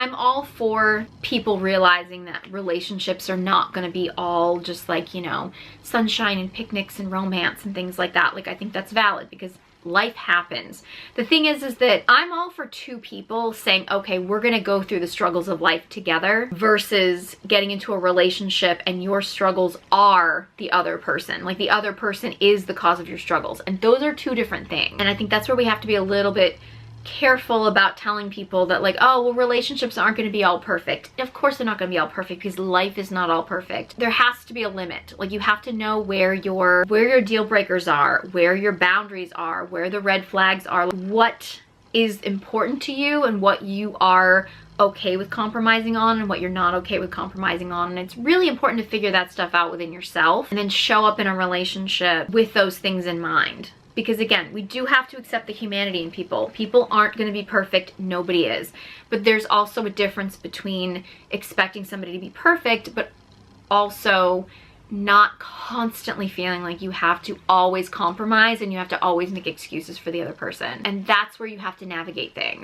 I'm all for people realizing that relationships are not going to be all just like, you know, sunshine and picnics and romance and things like that. Like, I think that's valid because life happens. The thing is that I'm all for two people saying, okay, we're going to go through the struggles of life together versus getting into a relationship and your struggles are the other person. Like, the other person is the cause of your struggles. And those are two different things. And I think that's where we have to be a little bit careful about telling people that, like, oh, well, relationships aren't going to be all perfect. Of course they're not going to be all perfect because life is not all perfect. There has to be a limit. Like, you have to know where your deal breakers are, where your boundaries are, where the red flags are, what is important to you and what you are okay with compromising on and what you're not okay with compromising on. And it's really important to figure that stuff out within yourself and then show up in a relationship with those things in mind. Because again, we do have to accept the humanity in people. People aren't going to be perfect. Nobody is. But there's also a difference between expecting somebody to be perfect, but also not constantly feeling like you have to always compromise and you have to always make excuses for the other person. And that's where you have to navigate things.